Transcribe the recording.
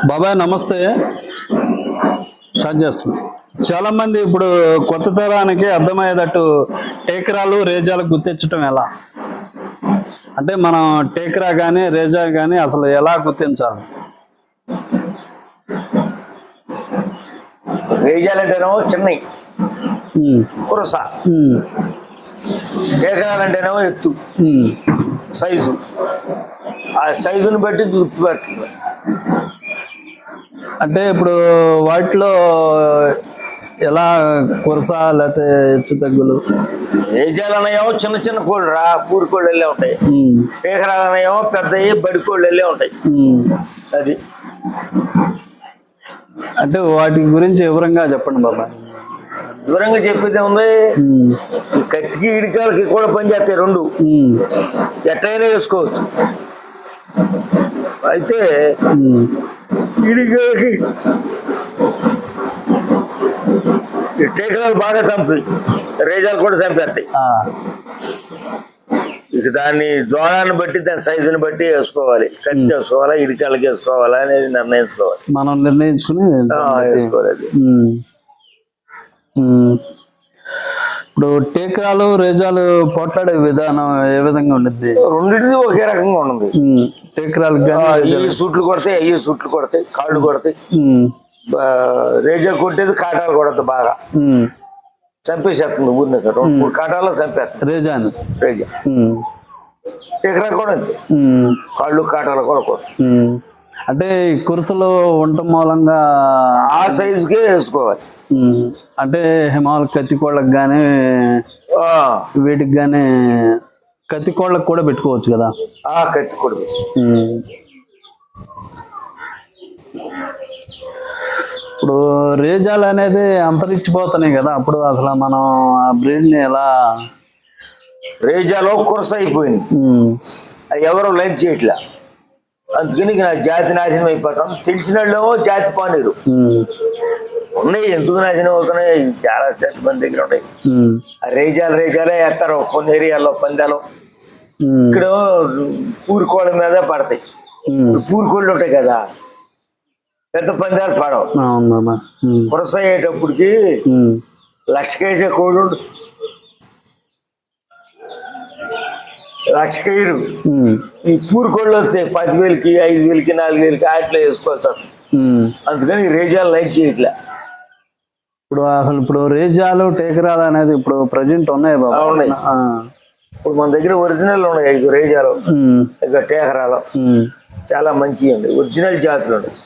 బాబాయ్ నమస్తే. స్టార్ట్ చేస్తున్నా. చాలా మంది ఇప్పుడు కొత్త తరానికి అర్థమయ్యేటట్టు టేకరాలు రేజాలు గుర్తించడం ఎలా అంటే మనం టేకరా కానీ రేజా కానీ అసలు ఎలా గుర్తించాలి? రేజాలంటేనేమో చిన్నవి కురస, టేకరాలంటేనేమో ఎత్తు సైజు. ఆ సైజుని బట్టి గుర్తుపెట్టాలి. అంటే ఇప్పుడు వాటిలో ఎలా కురస లేకపోతే హెచ్చు తగ్గులు? రేజాలు అన్నయేమో చిన్న చిన్న కోళ్ళు రా పూరి కోళ్ళు వెళ్ళే ఉంటాయి. టేకరాలు అన్నయేమో పెద్దవి బడి కోళ్ళు వెళ్ళే ఉంటాయి. అది అంటే వాటి గురించి వివరంగా చెప్పండి బాబా. వివరంగా చెప్పేది ఉంది. ఈ కత్తికి ఇడికాలకి కూడా పనిచేస్తాయి రెండు. ఎట్టయినా వేసుకోవచ్చు. అయితే ఇడికాలకి టేకరాలు బాగా చంపుతాయి, రేజాలు కూడా చంపేస్తాయి. ఇక దాన్ని జ్వాలాన్ని బట్టి దాని సైజుని బట్టి వేసుకోవాలి. కత్తి వేసుకోవాలా ఇడికాలకి వేసుకోవాలా అనేది నిర్ణయించుకోవాలి. మనం నిర్ణయించుకుని వేసుకోవాలి. ఇప్పుడు టేకరాలు రేజాలు పోట్లాడే విధానం ఏ విధంగా ఉండిద్ది? రెండింటిది ఒకే రకంగా ఉండదు. టేకరాలు సూట్లు కొడతాయి, అయ్యి సూట్లు కొడతాయి, కాళ్ళు కొడతాయి. రేజా కొట్టేది కాటాలు కొడతాయి, బాగా చంపేసేస్తుంది. ఊరిని 2-3 కాటాల్లో చంపేస్తుంది రేజా. టేకరా కూడా అంతే, కాళ్ళు కాటాలు కూడా కొడతాయి. అంటే కురుసలో ఉండటం మూలంగా ఆ సైజుకే వేసుకోవాలి. అంటే హిమాలయ కత్తి కోళ్ళకి కానీ వీటికి కానీ కత్తి కోళ్ళకి కూడా పెట్టుకోవచ్చు కదా? కత్తి కూడా. ఇప్పుడు రేజాలు అనేది అంతరించిపోతున్నాయి కదా, అప్పుడు అసలు మనం ఆ బ్రీడ్ని ఎలా? రేజాలో కురస అయిపోయింది, ఎవరు లైక్ చేయట్లా. అందుకని నా జాతి నాశనం అయిపోతాం. తెలిసిన వాళ్ళేమో జాతి పానీరు ఉన్నాయి. ఎందుకు నాశనం అవుతున్నాయి? చాలా మంది దగ్గర ఉన్నాయి. ఆ రేజాలే వేస్తారు కొన్ని ఏరియాల్లో పందాలు. ఇక్కడ పూరికోళ్ళ మీద పడతాయి. పూరికోళ్ళు ఉంటాయి కదా, పెద్ద పందాలు పడవు. కురస అయ్యేటప్పటికి లక్షకేసే కోళ్ళు లక్షకయ్యరు. ఈ పూరికోళ్ళు వస్తాయి 10,000కి 5,000కి 4,000కి అట్లా వేసుకొస్తారు. అందుకని రేజాలు లైక్ చేయట్లే. ఇప్పుడు రేజాలు టేకరాలు అనేది ఇప్పుడు ప్రజెంట్ ఉన్నాయి బాబా? ఉన్నాయి. ఇప్పుడు మన దగ్గర ఒరిజినల్ ఉన్నాయి 5 రేజాలు, ఇక టేకరాలు చాలా మంచివి ఉన్నాయి, ఒరిజినల్ జాతులు ఉన్నాయి.